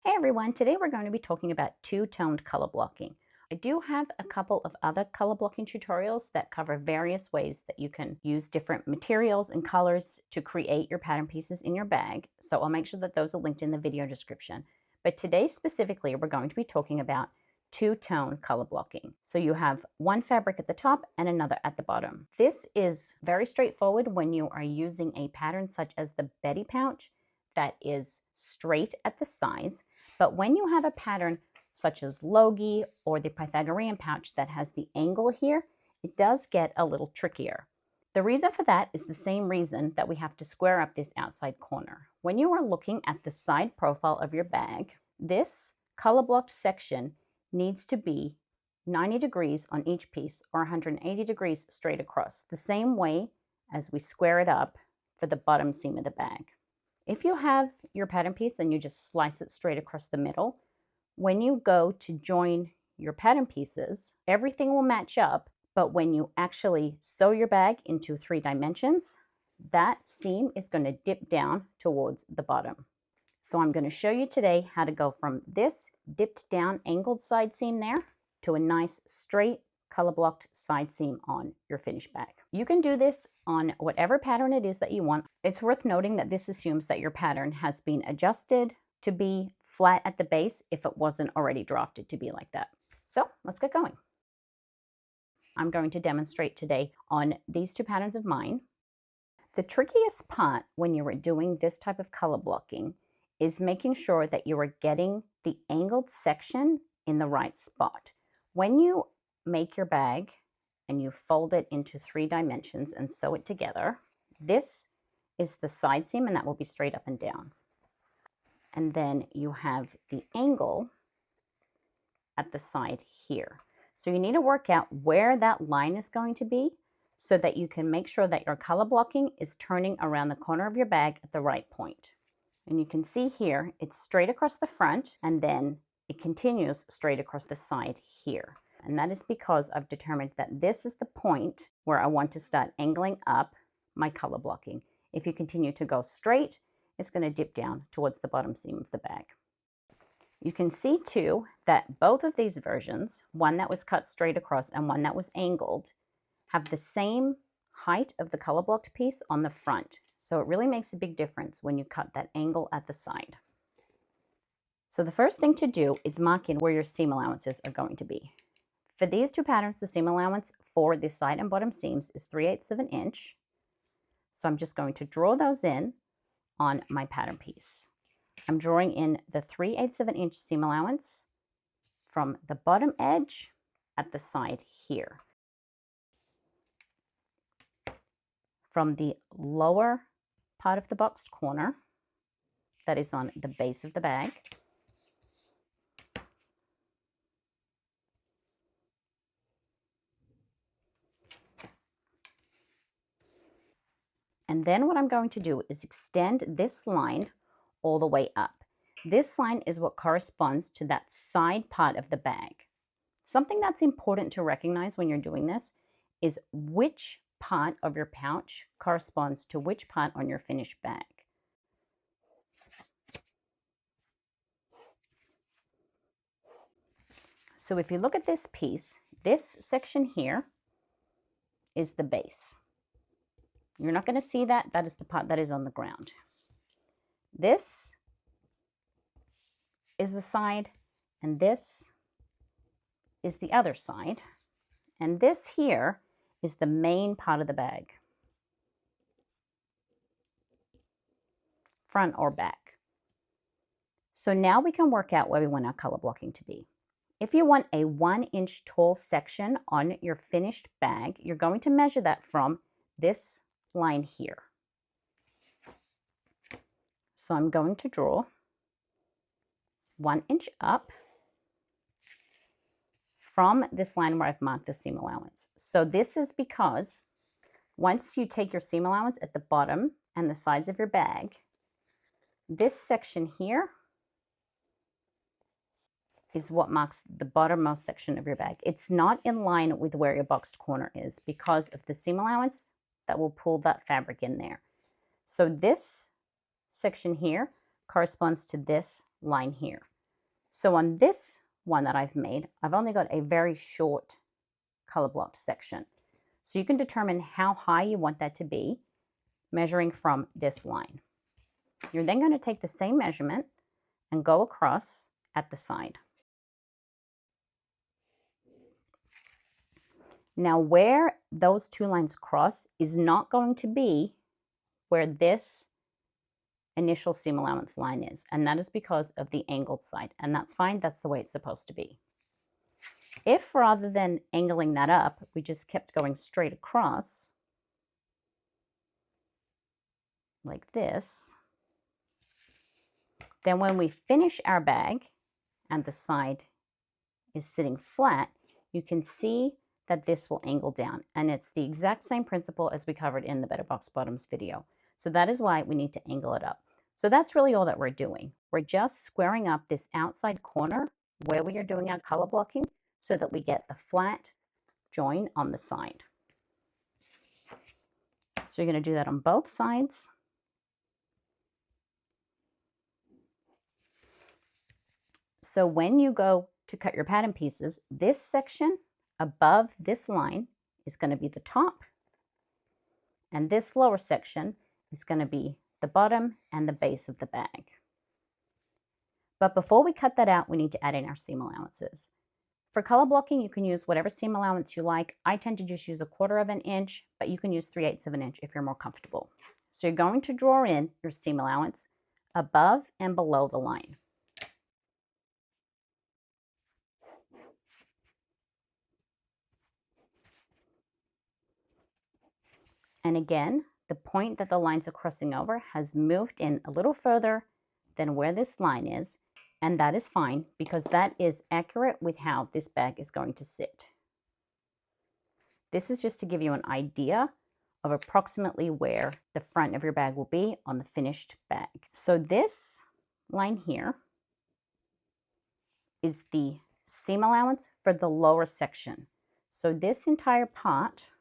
Hey everyone, today we're going to be talking about two-toned color blocking. I do have a couple of other color blocking tutorials that cover various ways that you can use different materials and colors to create your pattern pieces in your bag. So I'll make sure that those are linked in the video description. But today specifically, we're going to be talking about two-tone color blocking. So you have one fabric at the top and another at the bottom. This is very straightforward when you are using a pattern such as the Logi Pouch that is straight at the sides. But when you have a pattern such as Logi or the Pythagorean pouch that has the angle here, it does get a little trickier. The reason for that is the same reason that we have to square up this outside corner. When you are looking at the side profile of your bag, this color blocked section needs to be 90 degrees on each piece or 180 degrees straight across, the same way as we square it up for the bottom seam of the bag. If you have your pattern piece and you just slice it straight across the middle, when you go to join your pattern pieces, everything will match up, but when you actually sew your bag into 3 dimensions, that seam is going to dip down towards the bottom. So I'm going to show you today how to go from this dipped down angled side seam there to a nice straight color blocked side seam on your finished bag. You can do this on whatever pattern it is that you want. It's worth noting that this assumes that your pattern has been adjusted to be flat at the base if it wasn't already drafted to be like that. So let's get going. I'm going to demonstrate today on these 2 patterns of mine. The trickiest part when you are doing this type of color blocking is making sure that you are getting the angled section in the right spot. When you make your bag and you fold it into 3 dimensions and sew it together, this is the side seam and that will be straight up and down. And then you have the angle at the side here. So you need to work out where that line is going to be so that you can make sure that your color blocking is turning around the corner of your bag at the right point. And you can see here, it's straight across the front and then it continues straight across the side here. And that is because I've determined that this is the point where I want to start angling up my color blocking. If you continue to go straight, it's going to dip down towards the bottom seam of the bag. You can see too that both of these versions, one that was cut straight across and one that was angled, have the same height of the color blocked piece on the front. So it really makes a big difference when you cut that angle at the side. So the first thing to do is mark in where your seam allowances are going to be. For these 2 patterns, the seam allowance for the side and bottom seams is 3/8 of an inch. So I'm just going to draw those in on my pattern piece. I'm drawing in the 3/8 of an inch seam allowance from the bottom edge at the side here. From the lower part of the boxed corner that is on the base of the bag, and then what I'm going to do is extend this line all the way up. This line is what corresponds to that side part of the bag. Something that's important to recognize when you're doing this is which part of your pouch corresponds to which part on your finished bag. So if you look at this piece, this section here is the base. You're not going to see that. That is the part that is on the ground. This is the side, and this is the other side. And this here is the main part of the bag, front or back. So now we can work out where we want our color blocking to be. If you want a 1-inch tall section on your finished bag, you're going to measure that from this line here. So I'm going to draw 1 inch up from this line where I've marked the seam allowance. So this is because once you take your seam allowance at the bottom and the sides of your bag, this section here is what marks the bottommost section of your bag. It's not in line with where your boxed corner is because of the seam allowance that will pull that fabric in there. So this section here corresponds to this line here. So on this one that I've made, I've only got a very short color blocked section. So you can determine how high you want that to be, measuring from this line. You're then going to take the same measurement and go across at the side. Now where those two lines cross is not going to be where this initial seam allowance line is, and that is because of the angled side, and that's fine, that's the way it's supposed to be. If rather than angling that up, we just kept going straight across, like this, then when we finish our bag and the side is sitting flat, you can see that this will angle down, and it's the exact same principle as we covered in the Better Box Bottoms video. So that is why we need to angle it up. So that's really all that we're doing. We're just squaring up this outside corner where we are doing our color blocking so that we get the flat join on the side. So you're going to do that on both sides. So when you go to cut your pattern pieces, this section above this line is going to be the top, and this lower section is going to be the bottom and the base of the bag. But before we cut that out, we need to add in our seam allowances. For color blocking, you can use whatever seam allowance you like. I tend to just use 1/4 of an inch, but you can use 3/8 of an inch if you're more comfortable. So you're going to draw in your seam allowance above and below the line. And again, the point that the lines are crossing over has moved in a little further than where this line is, and that is fine because that is accurate with how this bag is going to sit. This is just to give you an idea of approximately where the front of your bag will be on the finished bag. So this line here is the seam allowance for the lower section. So this entire part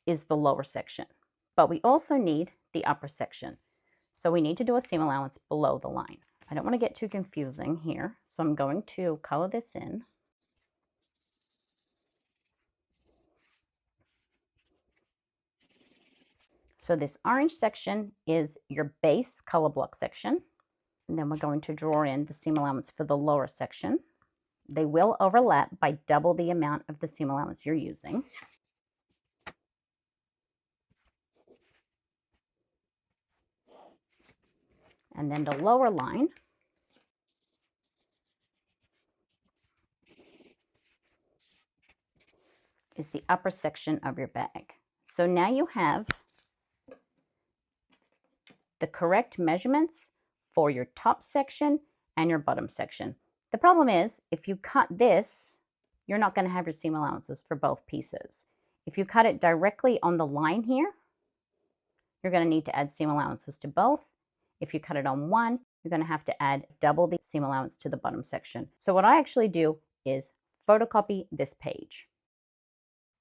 is the lower section, but we also need the upper section. So we need to do a seam allowance below the line. I don't want to get too confusing here, so I'm going to color this in. So this orange section is your base color block section, and then we're going to draw in the seam allowance for the lower section. They will overlap by double the amount of the seam allowance you're using. And then the lower line is the upper section of your bag. So now you have the correct measurements for your top section and your bottom section. The problem is, if you cut this, you're not going to have your seam allowances for both pieces. If you cut it directly on the line here, you're going to need to add seam allowances to both. If you cut it on one, you're going to have to add double the seam allowance to the bottom section. So what I actually do is photocopy this page.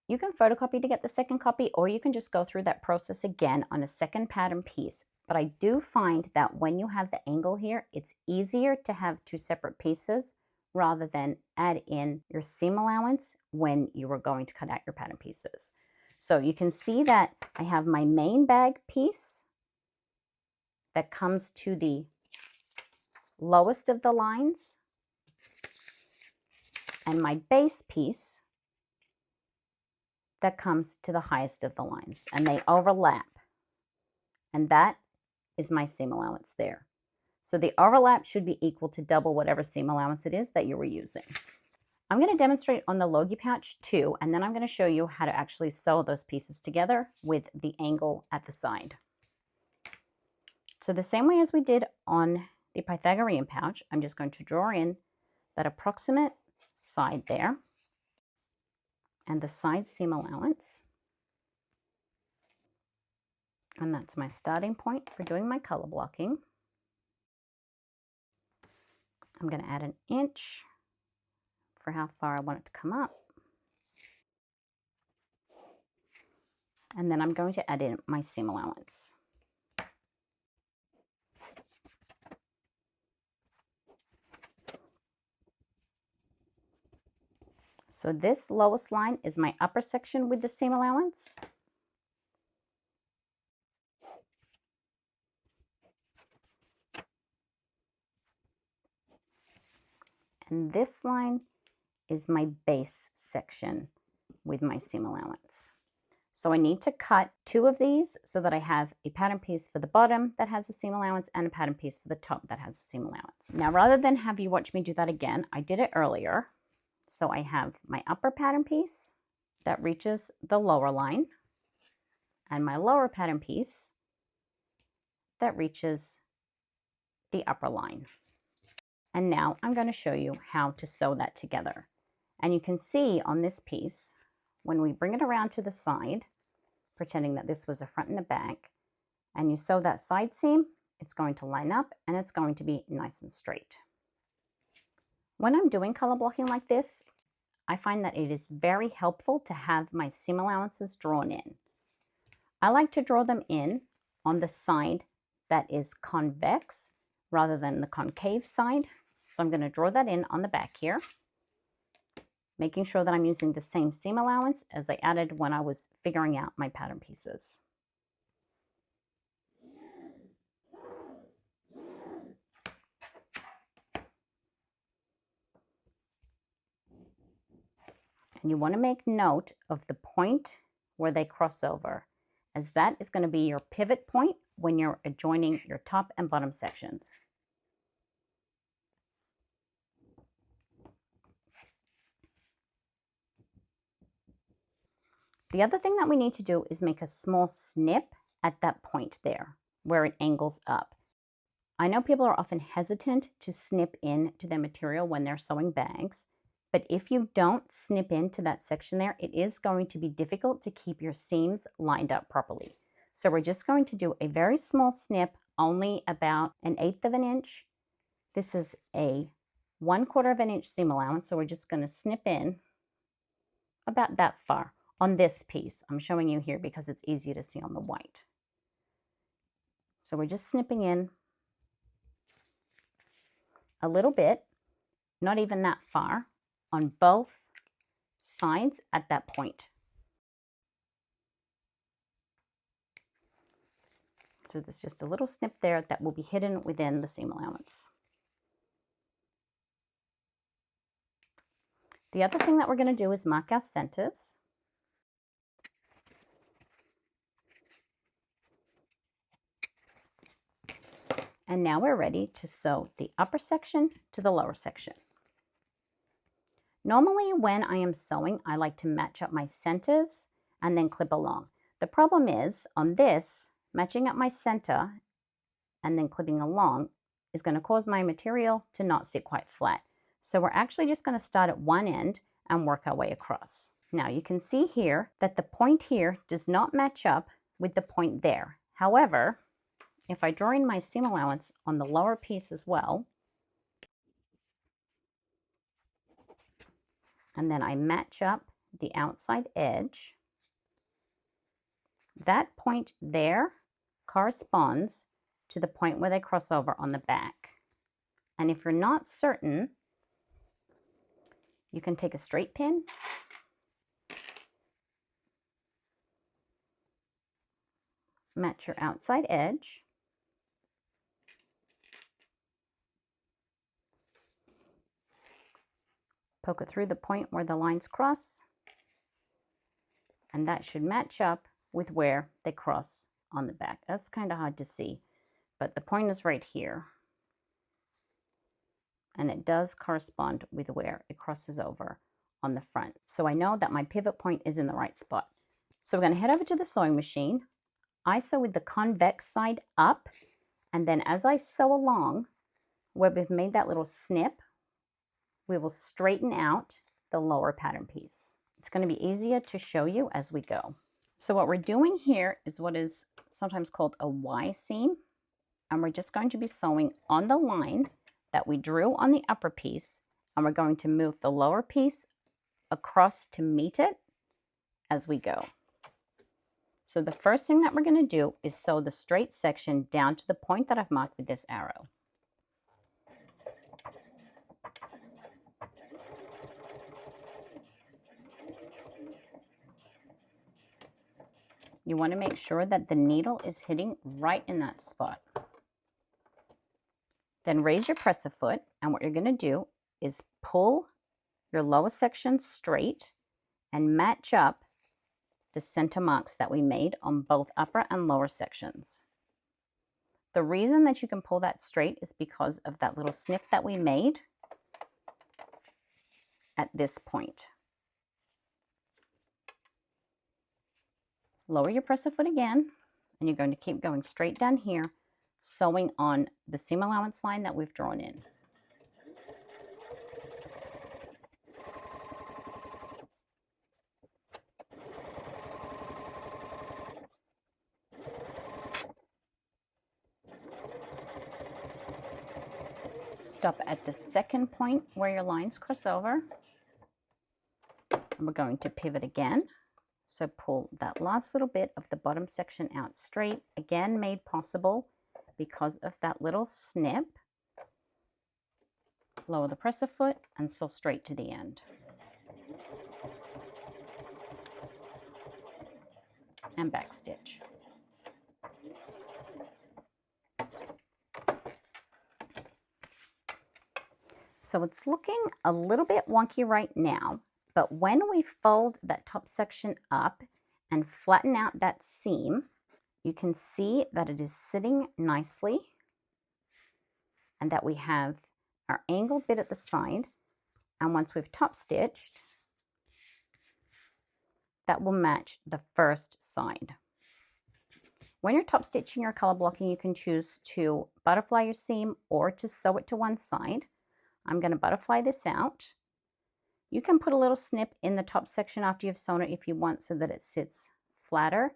You can photocopy to get the second copy, or you can just go through that process again on a second pattern piece. But I do find that when you have the angle here, it's easier to have two separate pieces rather than add in your seam allowance when you are going to cut out your pattern pieces. So you can see that I have my main bag piece that comes to the lowest of the lines and my base piece that comes to the highest of the lines, and they overlap. And that is my seam allowance there. So the overlap should be equal to double whatever seam allowance it is that you were using. I'm going to demonstrate on the Logi Pouch too, and then I'm going to show you how to actually sew those pieces together with the angle at the side. So the same way as we did on the Pythagorean pouch, I'm just going to draw in that approximate side there and the side seam allowance. And that's my starting point for doing my color blocking. I'm going to add an inch for how far I want it to come up. And then I'm going to add in my seam allowance. So this lowest line is my upper section with the seam allowance. And this line is my base section with my seam allowance. So I need to cut 2 of these so that I have a pattern piece for the bottom that has a seam allowance and a pattern piece for the top that has a seam allowance. Now, rather than have you watch me do that again, I did it earlier. So I have my upper pattern piece that reaches the lower line and my lower pattern piece that reaches the upper line. And now I'm going to show you how to sew that together. And you can see on this piece, when we bring it around to the side, pretending that this was a front and a back, and you sew that side seam, it's going to line up and it's going to be nice and straight. When I'm doing color blocking like this, I find that it is very helpful to have my seam allowances drawn in. I like to draw them in on the side that is convex rather than the concave side. So I'm going to draw that in on the back here, making sure that I'm using the same seam allowance as I added when I was figuring out my pattern pieces. And you want to make note of the point where they cross over, as that is going to be your pivot point when you're adjoining your top and bottom sections. The other thing that we need to do is make a small snip at that point there where it angles up. I know people are often hesitant to snip in to their material when they're sewing bags, but if you don't snip into that section there, it is going to be difficult to keep your seams lined up properly. So we're just going to do a very small snip, only about 1/8 of an inch. This is a 1/4 of an inch seam allowance, so we're just going to snip in about that far on this piece. I'm showing you here because it's easier to see on the white. So we're just snipping in a little bit, not even that far, on both sides at that point. So there's just a little snip there that will be hidden within the seam allowance. The other thing that we're going to do is mark our centers. And now we're ready to sew the upper section to the lower section. Normally when I am sewing, I like to match up my centers and then clip along. The problem is on this, matching up my center and then clipping along is going to cause my material to not sit quite flat. So we're actually just going to start at one end and work our way across. Now you can see here that the point here does not match up with the point there. However, if I draw in my seam allowance on the lower piece as well, and then I match up the outside edge, that point there corresponds to the point where they cross over on the back. And if you're not certain, you can take a straight pin match your outside edge, poke it through the point where the lines cross, and that should match up with where they cross on the back. That's kind of hard to see, but the point is right here. And it does correspond with where it crosses over on the front. So I know that my pivot point is in the right spot. So we're going to head over to the sewing machine. I sew with the convex side up, and then as I sew along, where we've made that little snip, we will straighten out the lower pattern piece. It's going to be easier to show you as we go. So what we're doing here is what is sometimes called a Y seam, and we're just going to be sewing on the line that we drew on the upper piece, and we're going to move the lower piece across to meet it as we go. So the first thing that we're going to do is sew the straight section down to the point that I've marked with this arrow. You want to make sure that the needle is hitting right in that spot. Then raise your presser foot, and what you're going to do is pull your lower section straight and match up the center marks that we made on both upper and lower sections. The reason that you can pull that straight is because of that little snip that we made at this point. Lower your presser foot again, and you're going to keep going straight down here, sewing on the seam allowance line that we've drawn in. Stop at the second point where your lines cross over. And we're going to pivot again. So pull that last little bit of the bottom section out straight, again made possible because of that little snip. Lower the presser foot and sew straight to the end. And back stitch. So it's looking a little bit wonky right now, but when we fold that top section up and flatten out that seam, you can see that it is sitting nicely and that we have our angled bit at the side. And once we've top stitched, that will match the first side. When you're top stitching your color blocking, you can choose to butterfly your seam or to sew it to one side. I'm going to butterfly this out. You can put a little snip in the top section after you've sewn it if you want so that it sits flatter.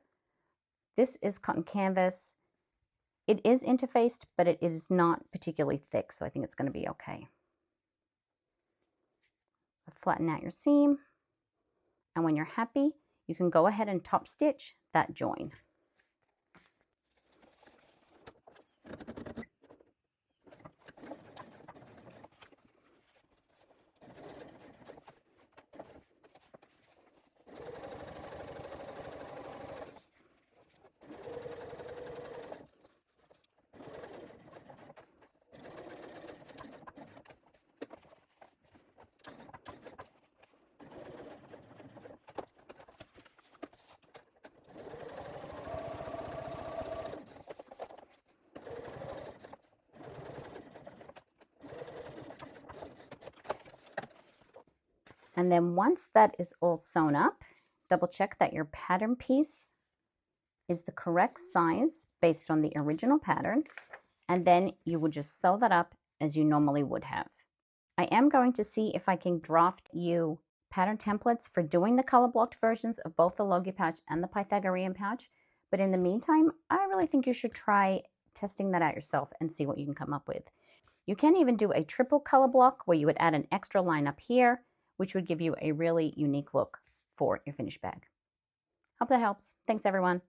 This is cotton canvas. It is interfaced, but it is not particularly thick, so I think it's going to be okay. Flatten out your seam, and when you're happy, you can go ahead and top stitch that join. And then once that is all sewn up, double check that your pattern piece is the correct size based on the original pattern, and then you will just sew that up as you normally would have. I am going to see if I can draft you pattern templates for doing the color blocked versions of both the Logi Pouch and the Pythagorean pouch, but in the meantime, I really think you should try testing that out yourself and see what you can come up with. You can even do a triple color block where you would add an extra line up here, which would give you a really unique look for your finished bag. Hope that helps. Thanks, everyone.